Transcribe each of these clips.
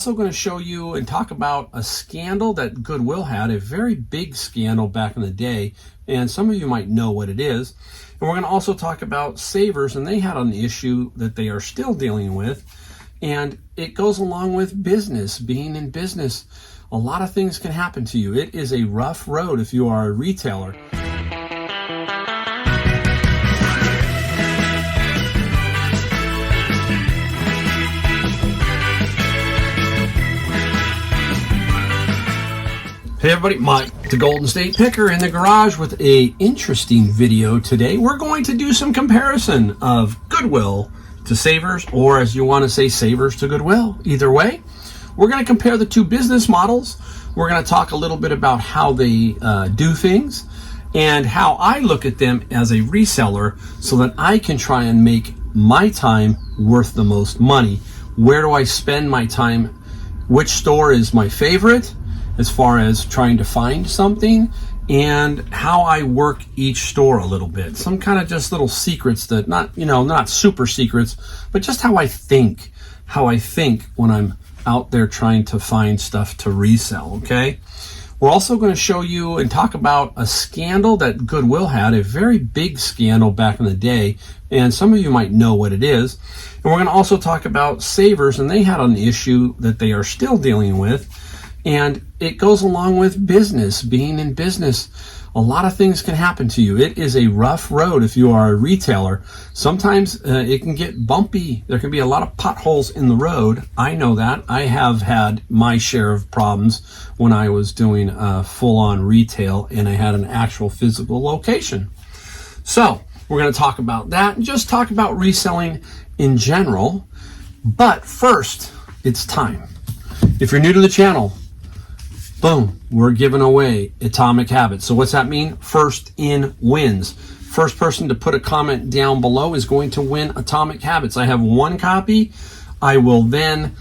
Also going to show you and talk about a scandal that Goodwill had, a very big scandal back in the day, and some of you might know what it is. And we're going to also talk about Savers, and they had an issue that they are still dealing with, and it goes along with business, being in business. A lot of things can happen to you. It is a rough road if you are a retailer. Hey everybody, Mike, the Golden State Picker in the garage with a interesting video today. We're going to do some comparison of Goodwill to Savers, or as you want to say, Savers to Goodwill. Either way, we're going to compare the two business models. We're going to talk a little bit about how they do things and how I look at them as a reseller so that I can try and make my time worth the most money. Where do I spend my time? Which store is my favorite as far as trying to find something, and how I work each store a little bit. Some kind of just little secrets that not super secrets, but just how I think when I'm out there trying to find stuff to resell, okay? We're also going to show you and talk about a scandal that Goodwill had, a very big scandal back in the day, and some of you might know what it is. And we're going to also talk about Savers, and they had an issue that they are still dealing with, and it goes along with business, being in business. A lot of things can happen to you. It is a rough road if you are a retailer. Sometimes it can get bumpy. There can be a lot of potholes in the road. I know that. I have had my share of problems when I was doing full-on retail and I had an actual physical location. So we're going to talk about that and just talk about reselling in general. But first, it's time. If you're new to the channel, boom, we're giving away Atomic Habits. So what's that mean? First in wins. First person to put a comment down below is going to win Atomic Habits. I have one copy. I will then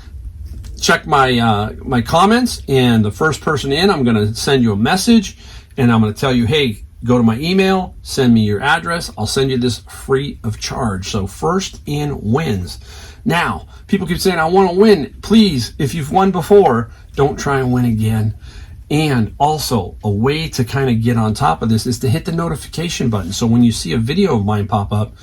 check my comments, and the first person in, I'm going to send you a message, and I'm going to tell you, hey, go to my email, send me your address. I'll send you this free of charge. So first in wins. Now, people keep saying, I want to win. Please, if you've won before, don't try and win again. And also, a way to kind of get on top of this is to hit the notification button. So when you see a video of mine pop up,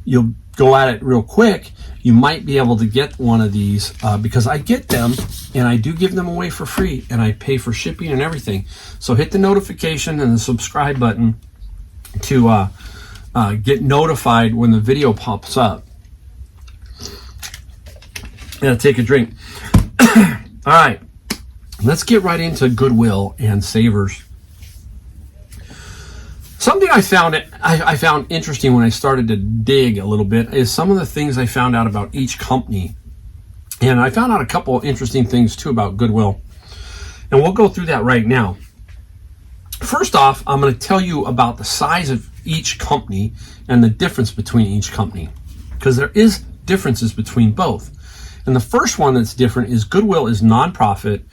you'll go at it real quick. You might be able to get one of these because I get them, and I do give them away for free, and I pay for shipping and everything. So hit the notification and the subscribe button to get notified when the video pops up. Yeah, take a drink. All right, let's get right into Goodwill and Savers. Something I found interesting when I started to dig a little bit is some of the things I found out about each company. And I found out a couple of interesting things too about Goodwill. And we'll go through that right now. First off, I'm going to tell you about the size of each company and the difference between each company, because there is differences between both. And the first one that's different is Goodwill is nonprofit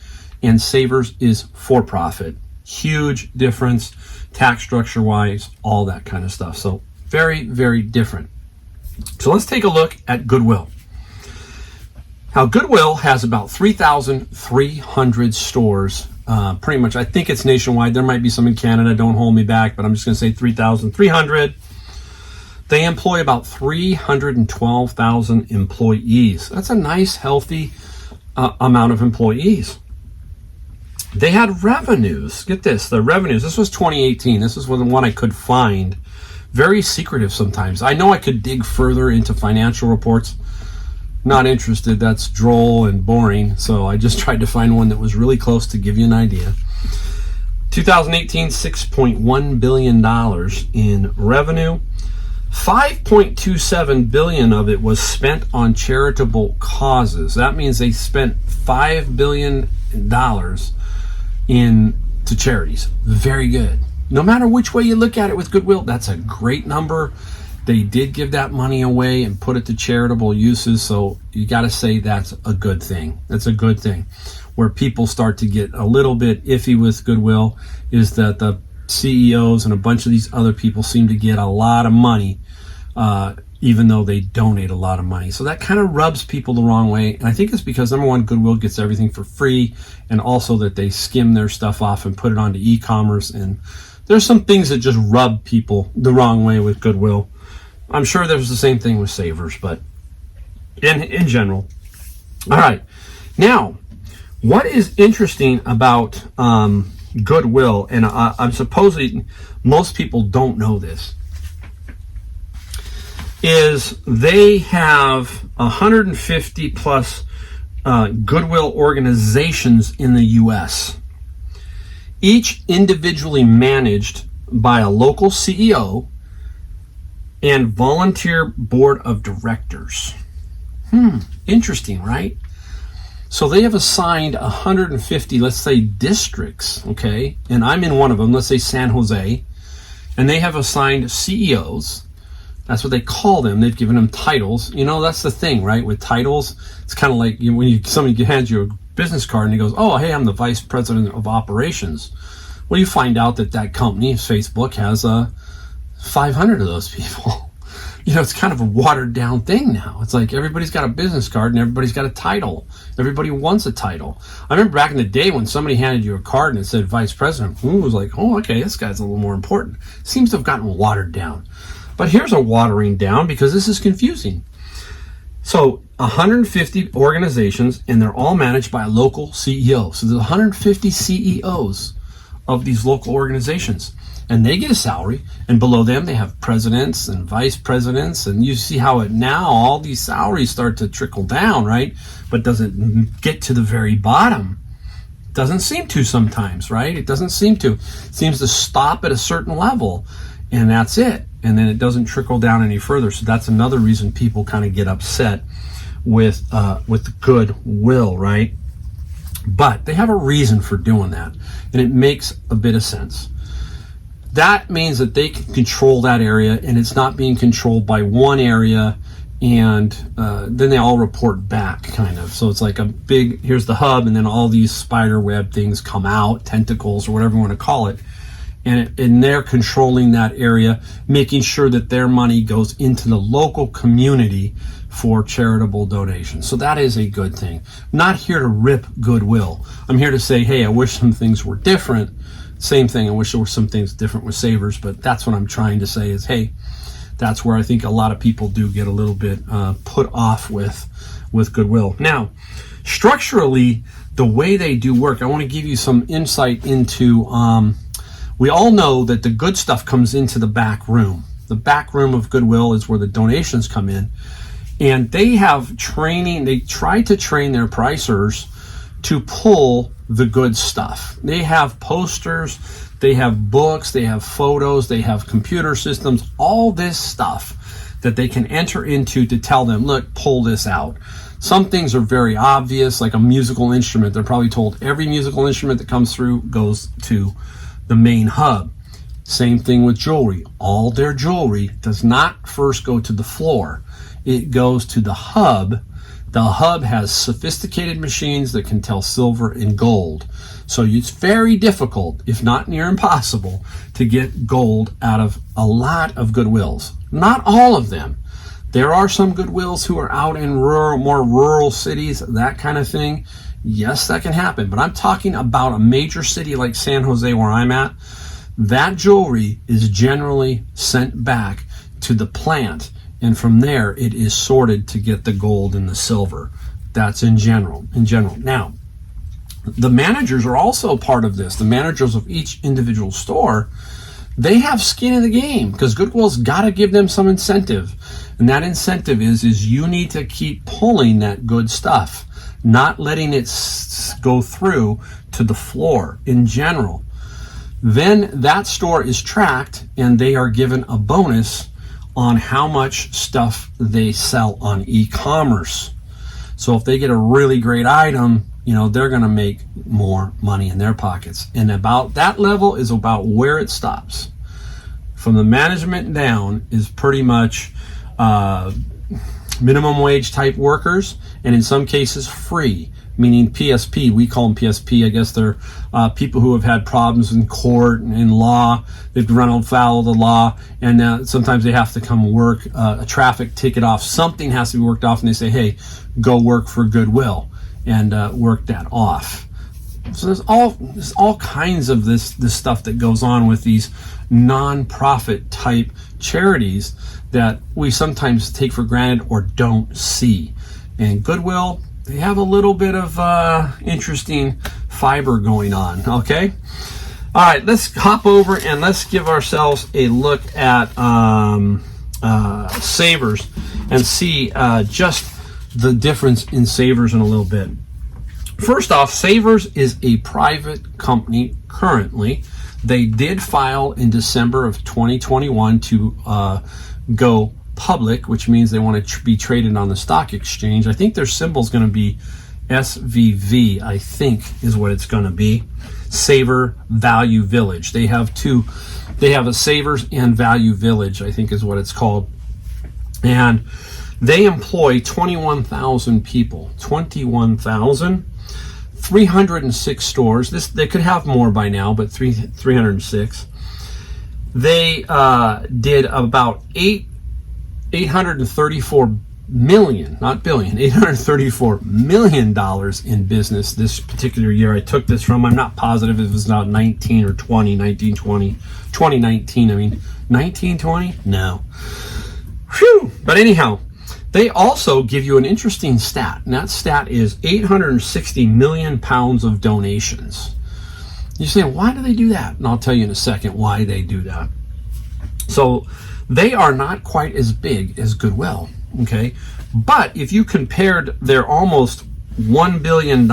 and Savers is for-profit. Huge difference, tax structure-wise, all that kind of stuff. So very, very different. So let's take a look at Goodwill. Now, Goodwill has about 3,300 stores. Pretty much, I think it's nationwide. There might be some in Canada. Don't hold me back, but I'm just going to say 3,300. They employ about 312,000 employees. That's a nice, healthy amount of employees. They had revenues. Get this, the revenues. This was 2018. This is the one I could find. Very secretive sometimes. I know I could dig further into financial reports. Not interested. That's droll and boring. So I just tried to find one that was really close to give you an idea. 2018, $6.1 billion in revenue. 5.27 billion of it was spent on charitable causes. That means they spent $5 billion into charities. Very good. No matter which way you look at it with Goodwill, that's a great number. They did give that money away and put it to charitable uses, so you got to say that's a good thing. That's a good thing. Where people start to get a little bit iffy with Goodwill is that the CEOs and a bunch of these other people seem to get a lot of money even though they donate a lot of money. So that kind of rubs people the wrong way. And I think it's because, number one, Goodwill gets everything for free, and also that they skim their stuff off and put it onto e-commerce. And there's some things that just rub people the wrong way with Goodwill. I'm sure there's the same thing with Savers, but in general. All right. Now, what is interesting about Goodwill, and I'm supposing most people don't know this, is they have 150 plus Goodwill organizations in the U.S., each individually managed by a local CEO and volunteer board of directors. Interesting, right? So they have assigned 150, let's say, districts, okay? And I'm in one of them, let's say San Jose, and they have assigned CEOs. That's what they call them. They've given them titles. You know, that's the thing, right? With titles, it's kind of like when somebody hands you a business card and he goes, oh, hey, I'm the vice president of operations. Well, you find out that company, Facebook, has 500 of those people. You know, it's kind of a watered down thing now. It's like everybody's got a business card and everybody's got a title. Everybody wants a title. I remember back in the day when somebody handed you a card and it said vice president, it was like, oh, okay, this guy's a little more important. Seems to have gotten watered down. But here's a watering down because this is confusing. So 150 organizations, and they're all managed by a local CEO. So there's 150 CEOs of these local organizations, and they get a salary, and below them they have presidents and vice presidents, and you see how it now all these salaries start to trickle down, right? But doesn't get to the very bottom. Doesn't seem to sometimes, right? It doesn't seem to. It seems to stop at a certain level, and that's it. And then it doesn't trickle down any further. So that's another reason people kind of get upset with Goodwill, right? But they have a reason for doing that, and it makes a bit of sense. That means that they can control that area, and it's not being controlled by one area, and then they all report back, kind of. So it's like a big, here's the hub, and then all these spider web things come out, tentacles, or whatever you want to call it. And they're controlling that area, making sure that their money goes into the local community for charitable donations. So that is a good thing. I'm not here to rip Goodwill. I'm here to say, hey, I wish some things were different. Same thing, I wish there were some things different with Savers, but that's what I'm trying to say is, hey, that's where I think a lot of people do get a little bit put off with Goodwill. Now, structurally, the way they do work, I want to give you some insight into we all know that the good stuff comes into the back room. The back room of Goodwill is where the donations come in. And they have training, they try to train their pricers to pull the good stuff. They have posters, they have books, they have photos, they have computer systems, all this stuff that they can enter into to tell them, look, pull this out. Some things are very obvious, like a musical instrument. They're probably told every musical instrument that comes through goes to the main hub. Same thing with jewelry. All their jewelry does not first go to the floor. It goes to the hub. The hub has sophisticated machines that can tell silver and gold. So it's very difficult, if not near impossible, to get gold out of a lot of Goodwills. Not all of them. There are some Goodwills who are out in more rural cities, that kind of thing. Yes, that can happen, but I'm talking about a major city like San Jose where I'm at. That jewelry is generally sent back to the plant, and from there it is sorted to get the gold and the silver. That's in general. Now, the managers are also part of this. The managers of each individual store, they have skin in the game because Goodwill's got to give them some incentive. And that incentive is you need to keep pulling that good stuff, not letting it go through to the floor in general. Then that store is tracked and they are given a bonus on how much stuff they sell on e-commerce. So if they get a really great item, they're going to make more money in their pockets. And about that level is about where it stops. From the management down is pretty much minimum wage type workers, and in some cases free. meaning PSP. We call them PSP. I guess they're people who have had problems in court and in law. They've run afoul of the law, and sometimes they have to come work a traffic ticket off. Something has to be worked off, and they say, hey, go work for Goodwill and work that off. So there's all kinds of this stuff that goes on with these non-profit type charities that we sometimes take for granted or don't see. And Goodwill, they have a little bit of interesting fiber going on, okay? All right, let's hop over and let's give ourselves a look at Savers and see just the difference in Savers in a little bit. First off, Savers is a private company currently. They did file in December of 2021 to go public, which means they want to be traded on the stock exchange. I think their symbol is going to be SVV, I think is what it's going to be. Saver Value Village. They have two. They have a Savers and Value Village, I think is what it's called. And they employ 21,000 people. 21,000. 306 stores. They could have more by now, but 306. They did about 834 million, not billion, $834 million in business this particular year. I took this from, I'm not positive if it was not 19 or 20, 2019, I mean, 1920? No. Whew. But anyhow, they also give you an interesting stat, and that stat is 860 million pounds of donations. You say, why do they do that? And I'll tell you in a second why they do that. So they are not quite as big as Goodwill, okay? But if you compared their almost $1 billion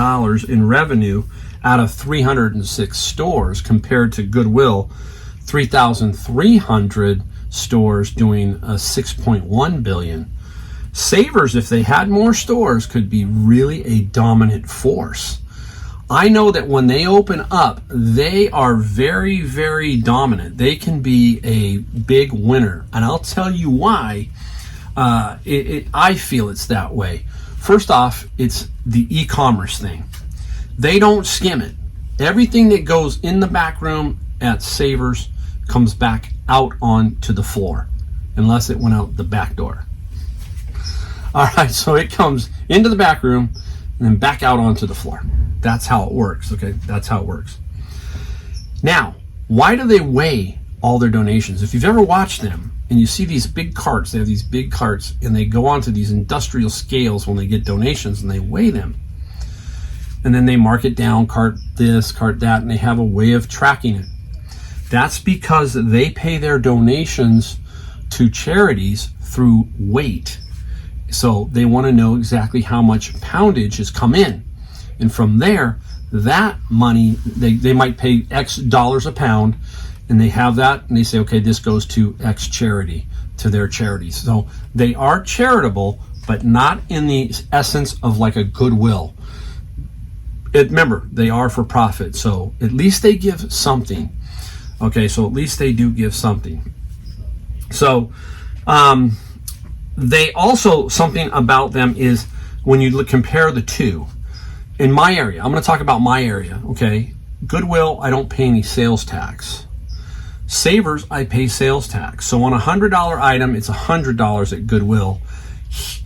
in revenue out of 306 stores compared to Goodwill, 3,300 stores doing a 6.1 billion. Savers, if they had more stores, could be really a dominant force. I know that when they open up, they are very, very dominant. They can be a big winner. And I'll tell you why I feel it's that way. First off, it's the e-commerce thing. They don't skim it. Everything that goes in the back room at Savers comes back out onto the floor, unless it went out the back door. All right, so it comes into the back room and then back out onto the floor. That's how it works, okay? That's how it works. Now, why do they weigh all their donations? If you've ever watched them and you see these big carts, they have these big carts and they go onto these industrial scales when they get donations and they weigh them. And then they mark it down, cart this, cart that, and they have a way of tracking it. That's because they pay their donations to charities through weight. So they want to know exactly how much poundage has come in. And from there, that money, they might pay X dollars a pound, and they have that, and they say, okay, this goes to X charity, to their charities. So they are charitable, but not in the essence of like a Goodwill. Remember, they are for profit, so at least they give something. Okay, so at least they do give something. So, they also, something about them is when you compare the two. In my area, I'm going to talk about my area, okay? Goodwill, I don't pay any sales tax. Savers, I pay sales tax. So on a $100 item, it's $100 at Goodwill.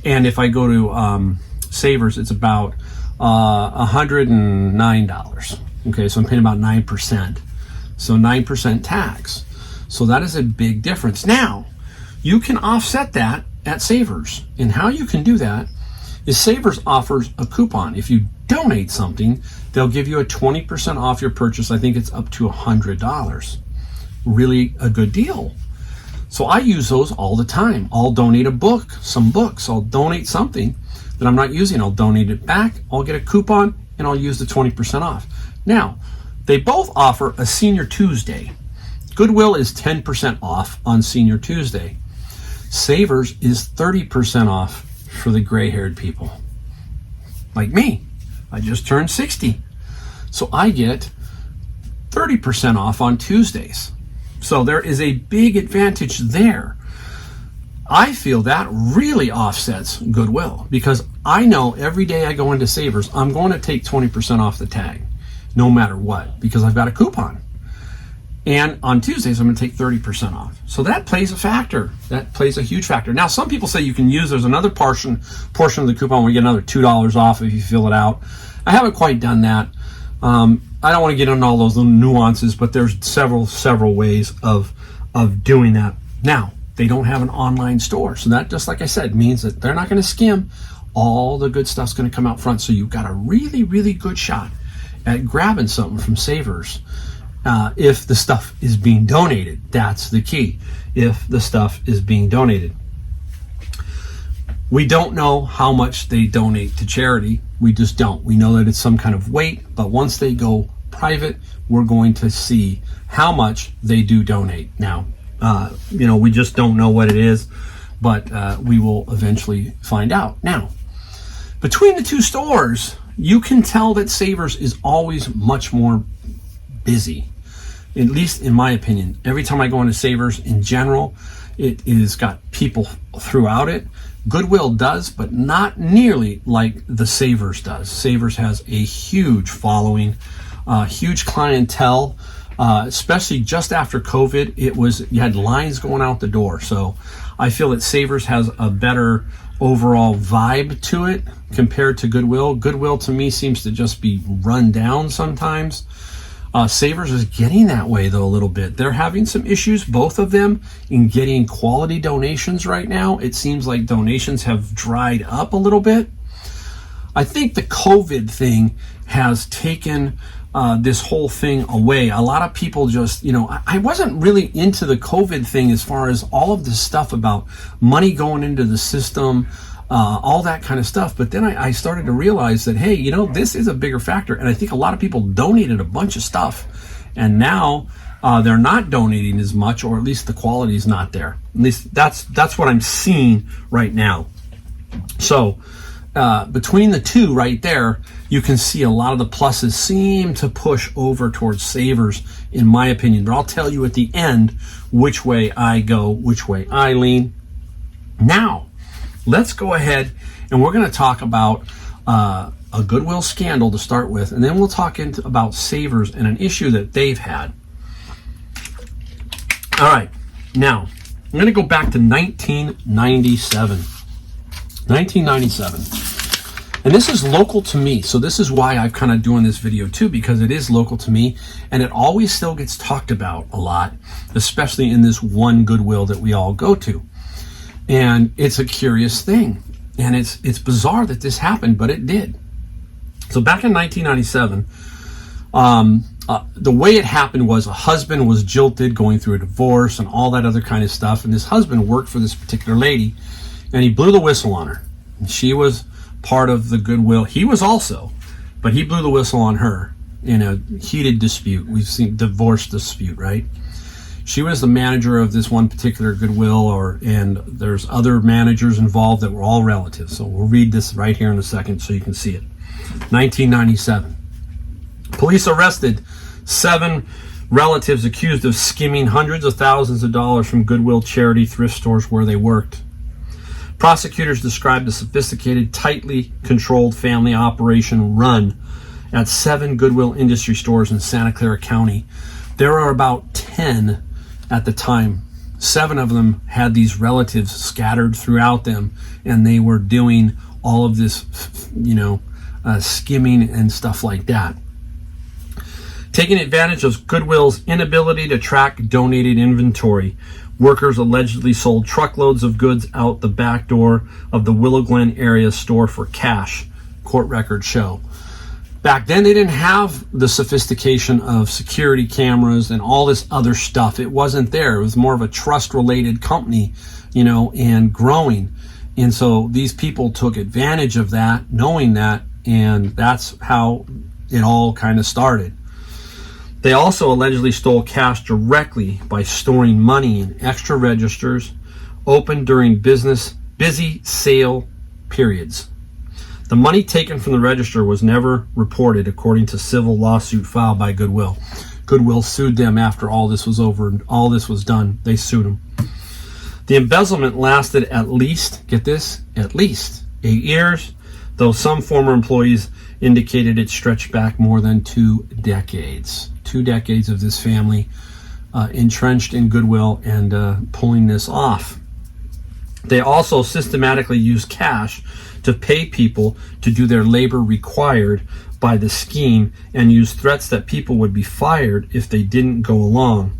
And if I go to Savers, it's about $109. Okay, so I'm paying about 9%. So 9% tax. So that is a big difference. Now, you can offset that at Savers. And how you can do that is Savers offers a coupon. If you donate something, they'll give you a 20% off your purchase. I think it's up to $100. Really a good deal. So I use those all the time. I'll donate a book, some books. I'll donate something that I'm not using. I'll donate it back. I'll get a coupon and I'll use the 20% off. Now, they both offer a Senior Tuesday. Goodwill is 10% off on Senior Tuesday. Savers is 30% off for the gray-haired people. Like me. I just turned 60. So I get 30% off on Tuesdays. So there is a big advantage there. I feel that really offsets Goodwill because I know every day I go into Savers, I'm going to take 20% off the tag, no matter what, because I've got a coupon. And on Tuesdays, I'm going to take 30% off. So that plays a factor. That plays a huge factor. Now, some people say you can use, there's another portion of the coupon where you get another $2 off if you fill it out. I haven't quite done that. I don't want to get into all those little nuances, but there's several ways of doing that. Now, they don't have an online store. So that, just like I said, means that they're not going to skim. All the good stuff's going to come out front. So you've got a really, really good shot at grabbing something from Savers. If the stuff is being donated, that's the key. If the stuff is being donated. We don't know how much they donate to charity. We just don't. We know that it's some kind of weight, but once they go private, we're going to see how much they do donate. Now, we just don't know what it is, but we will eventually find out. Now, between the two stores, you can tell that Savers is always much more busy, at least in my opinion. Every time I go into Savers in general, it is got people throughout it. Goodwill does, but not nearly like the Savers does. Savers has a huge following, huge clientele, especially just after COVID. You had lines going out the door. So I feel that Savers has a better overall vibe to it compared to Goodwill. Goodwill to me seems to just be run down sometimes. Savers is getting that way though a little bit. They're having some issues, both of them, in getting quality donations right now. It seems like donations have dried up a little bit. I think the COVID thing has taken this whole thing away. A lot of people just, I wasn't really into the COVID thing as far as all of this stuff about money going into the system, all that kind of stuff. But then I started to realize that, hey, this is a bigger factor. And I think a lot of people donated a bunch of stuff. And now they're not donating as much, or at least the quality is not there. At least that's what I'm seeing right now. So between the two right there, you can see a lot of the pluses seem to push over towards Savers, in my opinion. But I'll tell you at the end which way I go, which way I lean. Now, let's go ahead and we're going to talk about a Goodwill scandal to start with, and then we'll talk about Savers and an issue that they've had. All right, now I'm going to go back to 1997. 1997. And this is local to me, so this is why I'm kind of doing this video too, because it is local to me, and it always still gets talked about a lot, especially in this one Goodwill that we all go to. And it's a curious thing, and it's bizarre that this happened, but it did. So back in 1997, the way it happened was a husband was jilted, going through a divorce and all that other kind of stuff, and this husband worked for this particular lady, and he blew the whistle on her. And she was part of the Goodwill. He was also, but he blew the whistle on her in a heated dispute. We've seen divorce dispute, right? She was the manager of this one particular Goodwill, and there's other managers involved that were all relatives. So we'll read this right here in a second so you can see it. 1997. Police arrested 7 relatives accused of skimming hundreds of thousands of dollars from Goodwill charity thrift stores where they worked. Prosecutors described a sophisticated, tightly controlled family operation run at 7 Goodwill industry stores in Santa Clara County. There are about 10 at the time. 7 of them had these relatives scattered throughout them, and they were doing all of this, skimming and stuff like that. Taking advantage of Goodwill's inability to track donated inventory, workers allegedly sold truckloads of goods out the back door of the Willow Glen area store for cash, court records show. Back then, they didn't have the sophistication of security cameras and all this other stuff. It wasn't there. It was more of a trust-related company, and growing. And so these people took advantage of that, knowing that, and that's how it all kind of started. They also allegedly stole cash directly by storing money in extra registers open during busy sale periods. The money taken from the register was never reported, according to civil lawsuit filed by Goodwill. Goodwill sued them after all this was over and all this was done. They sued them. The embezzlement lasted at least, get this, at least 8 years, though some former employees indicated it stretched back more than 2 decades. 2 decades of this family entrenched in Goodwill and pulling this off. They also systematically used cash to pay people to do their labor required by the scheme and used threats that people would be fired if they didn't go along.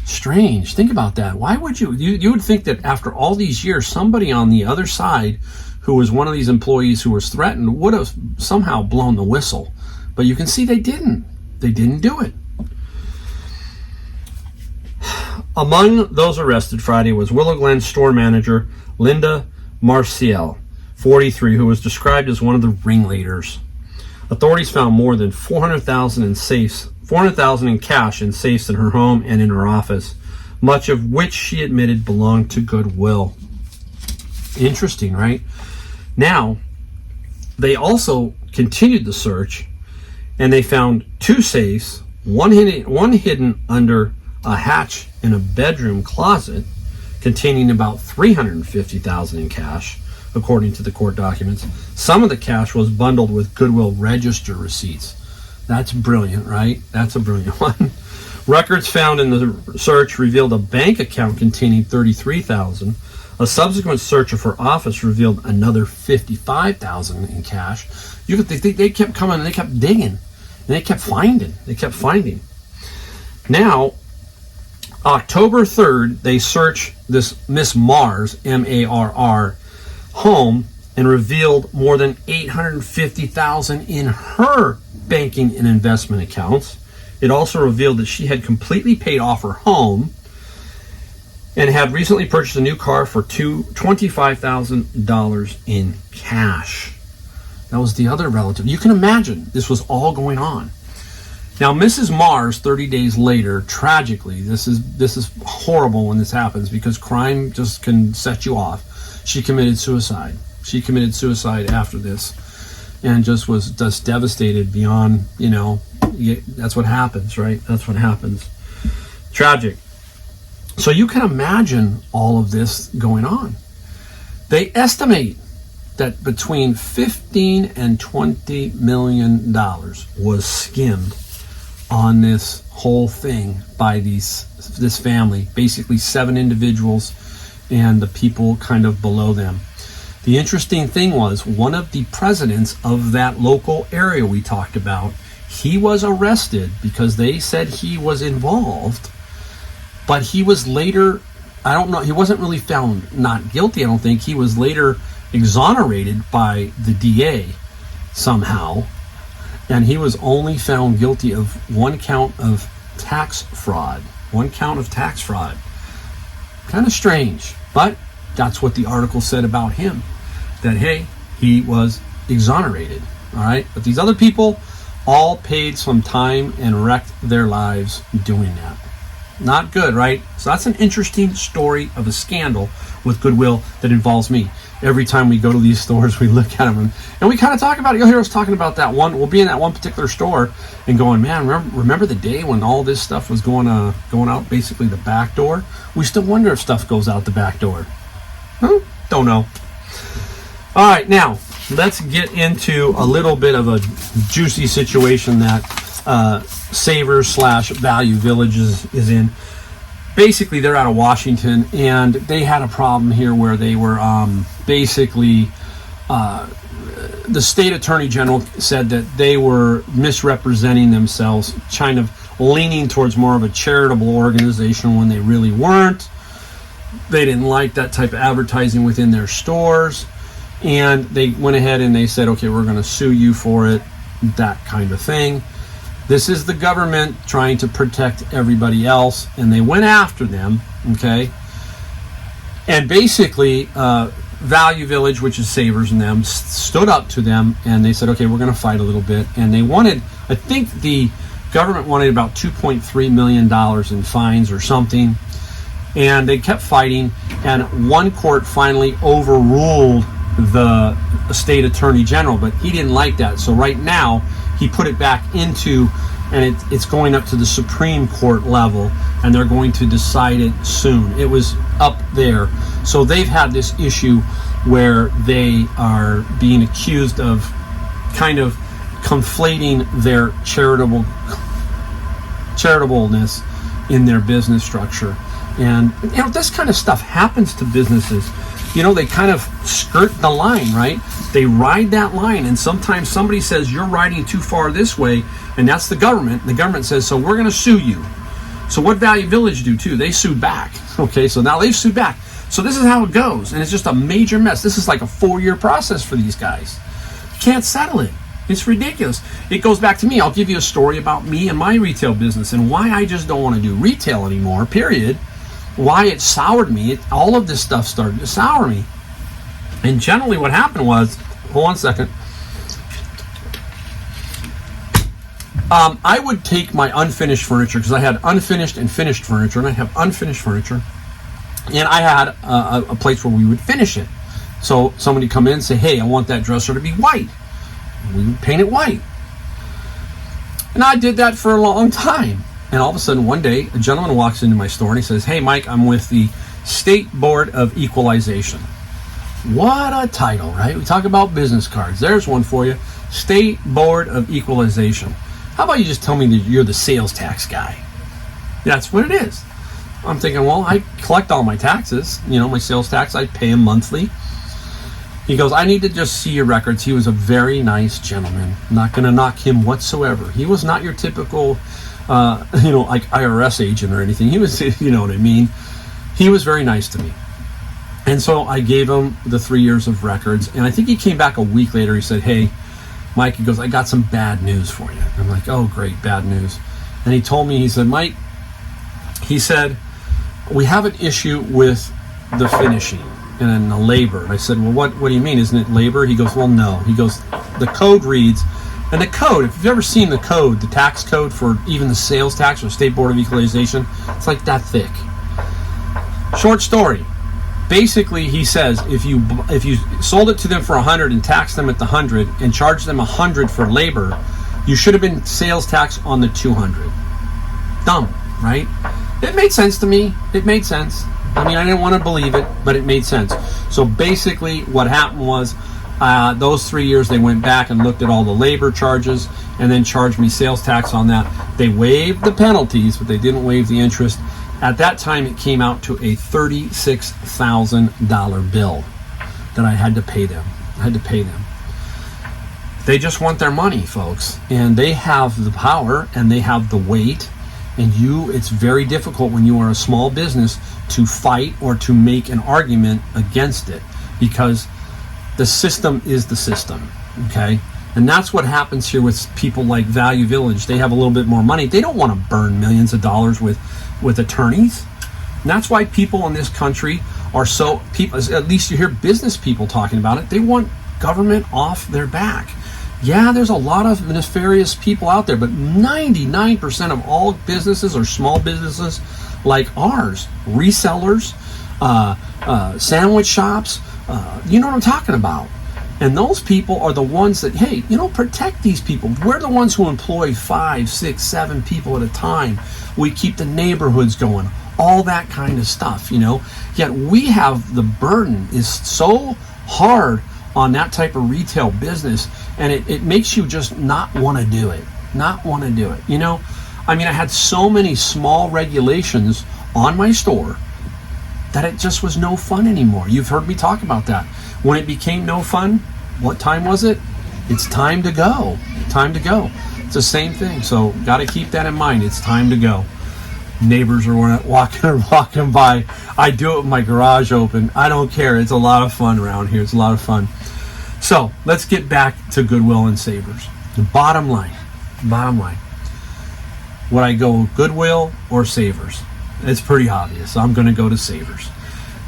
Strange. Think about that. Why would you would think that after all these years, somebody on the other side who was one of these employees who was threatened would have somehow blown the whistle. But you can see they didn't. They didn't do it. Among those arrested Friday was Willow Glen store manager Linda Marcial, 43, who was described as one of the ringleaders. Authorities found more than $400,000 in cash in safes in her home and in her office, much of which she admitted belonged to Goodwill. Interesting, right? Now, they also continued the search, and they found 2 safes, one hidden under a hatch in a bedroom closet, containing about $350,000 in cash, according to the court documents. Some of the cash was bundled with Goodwill register receipts. That's brilliant, right? That's a brilliant one. Records found in the search revealed a bank account containing $33,000. A subsequent search of her office revealed another $55,000 in cash. You could think they kept coming and they kept digging, and they kept finding. Now, October 3rd, they searched this Miss Marr's, M-A-R-R, home and revealed more than $850,000 in her banking and investment accounts. It also revealed that she had completely paid off her home and had recently purchased a new car for $25,000 in cash. That was the other relative. You can imagine this was all going on. Now, Mrs. Mars, 30 days later, tragically, this is horrible when this happens because crime just can set you off. She committed suicide. She committed suicide after this and was devastated beyond, that's what happens, right? That's what happens. Tragic. So you can imagine all of this going on. They estimate that between $15 and $20 million was skimmed on this whole thing by this family, basically 7 individuals and the people kind of below them. The interesting thing was one of the presidents of that local area we talked about, he was arrested because they said he was involved, but he was later, I don't know, he wasn't really found not guilty, I don't think. He was later exonerated by the DA somehow, and he was only found guilty of 1 count of tax fraud. 1 count of tax fraud. Kind of strange, but that's what the article said about him, that, hey, he was exonerated, all right? But these other people all paid some time and wrecked their lives doing that. Not good, right? So that's an interesting story of a scandal with Goodwill that involves me. Every time we go to these stores, we look at them and we kind of talk about it. You'll hear us talking about that one. We'll be in that one particular store and going, man, remember the day when all this stuff was going out basically the back door? We still wonder if stuff goes out the back door. Don't know. All right, now let's get into a little bit of a juicy situation that Savers/Value Village is in. Basically, they're out of Washington, and they had a problem here where they were the state attorney general said that they were misrepresenting themselves, kind of leaning towards more of a charitable organization when they really weren't. They didn't like that type of advertising within their stores, and they went ahead and they said, okay, we're going to sue you for it, that kind of thing. This is the government trying to protect everybody else, and they went after them, okay? And basically, Value Village, which is Savers and them, stood up to them, and they said, okay, we're going to fight a little bit. And they wanted, I think the government wanted about $2.3 million in fines or something, and they kept fighting, and one court finally overruled the state attorney general, but he didn't like that. So right now, he put it back into, and it's going up to the Supreme Court level, and they're going to decide it soon. It was up there. So they've had this issue where they are being accused of kind of conflating their charitableness in their business structure. And this kind of stuff happens to businesses. They kind of skirt the line, right? They ride that line, and sometimes somebody says you're riding too far this way, and that's the government. The government says, so we're going to sue you. So what Value Village do too? They sued back. Okay, so now they've sued back. So this is how it goes, and it's just a major mess. This is like a 4-year process for these guys. You can't settle it. It's ridiculous. It goes back to me. I'll give you a story about me and my retail business and why I just don't want to do retail anymore, period. Why it soured me. All of this stuff started to sour me. And generally what happened was, hold on a second. I would take my unfinished furniture, because I had unfinished and finished furniture, and I have unfinished furniture, and I had a place where we would finish it. So somebody come in and say, hey, I want that dresser to be white. We would paint it white. And I did that for a long time. And all of a sudden, one day, a gentleman walks into my store and he says, hey, Mike, I'm with the State Board of Equalization. What a title, right? We talk about business cards. There's one for you. State Board of Equalization. How about you just tell me that you're the sales tax guy? That's what it is. I'm thinking, well, I collect all my taxes. My sales tax, I pay him monthly. He goes, I need to just see your records. He was a very nice gentleman. Not going to knock him whatsoever. He was not your typical like IRS agent or anything. He was, you know what I mean? He was very nice to me. And so I gave him the 3 years of records. And I think he came back a week later. He said, hey, Mike, he goes, I got some bad news for you. I'm like, oh, great, bad news. And he told me, he said, Mike, he said, we have an issue with the finishing and the labor. And I said, well, what do you mean? Isn't it labor? He goes, well, no. He goes, the code reads, and the code, if you've ever seen the code, the tax code for even the sales tax or State Board of Equalization, it's like that thick. Short story. Basically, he says, if you sold it to them for 100 and taxed them at the 100 and charged them 100 for labor, you should have been sales tax on the 200. Dumb, right? It made sense to me. It made sense. I mean, I didn't want to believe it, but it made sense. So basically, what happened was, those 3 years, they went back and looked at all the labor charges and then charged me sales tax on that. They waived the penalties, but they didn't waive the interest. At that time, it came out to a $36,000 bill that I had to pay them. They just want their money, folks. And they have the power and they have the weight. And it's very difficult when you are a small business to fight or to make an argument against it, because the system is the system, okay? And that's what happens here with people like Value Village. They have a little bit more money. They don't want to burn millions of dollars with attorneys. And that's why people in this country are at least you hear business people talking about it. They want government off their back. Yeah, there's a lot of nefarious people out there, but 99% of all businesses are small businesses like ours. Resellers, sandwich shops, you know what I'm talking about. And those people are the ones that, hey, protect these people. We're the ones who employ 5, 6, 7 people at a time. We keep the neighborhoods going, all that kind of stuff, Yet we have the burden is so hard on that type of retail business, and it makes you just not want to do it. I mean, I had so many small regulations on my store that it just was no fun anymore. You've heard me talk about that. When it became no fun, what time was it? It's time to go. It's the same thing. So got to keep that in mind. It's time to go. Neighbors are walking by. I do it with my garage open. I don't care. It's a lot of fun around here. It's a lot of fun. So let's get back to Goodwill and Savers. The bottom line. Would I go Goodwill or Savers? It's pretty obvious. I'm going to go to Savers.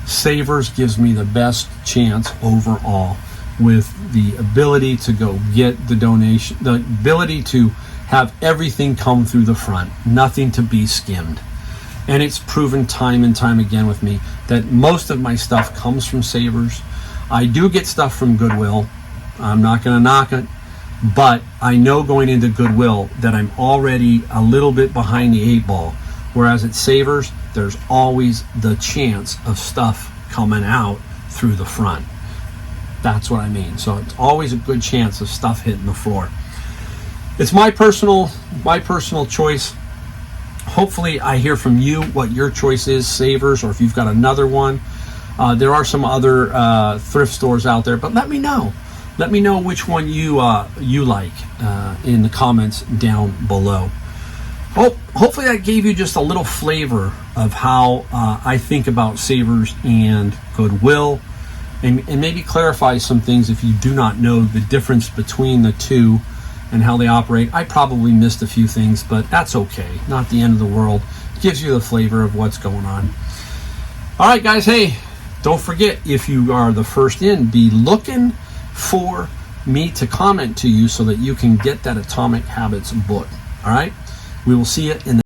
Savers gives me the best chance overall, with the ability to go get the donation, the ability to have everything come through the front, nothing to be skimmed. And it's proven time and time again with me that most of my stuff comes from Savers. I do get stuff from Goodwill. I'm not going to knock it, but I know going into Goodwill that I'm already a little bit behind the 8 ball. Whereas at Savers, there's always the chance of stuff coming out through the front. That's what I mean. So it's always a good chance of stuff hitting the floor. It's my personal choice. Hopefully I hear from you what your choice is, Savers, or if you've got another one. There are some other thrift stores out there, but let me know. Let me know which one you like in the comments down below. Hopefully that gave you just a little flavor of how I think about Savers and Goodwill, and maybe clarify some things if you do not know the difference between the two and how they operate. I probably missed a few things, but that's okay. Not the end of the world. It gives you the flavor of what's going on. All right, guys. Hey, don't forget, if you are the first in, be looking for me to comment to you so that you can get that Atomic Habits book. All right? We will see you in the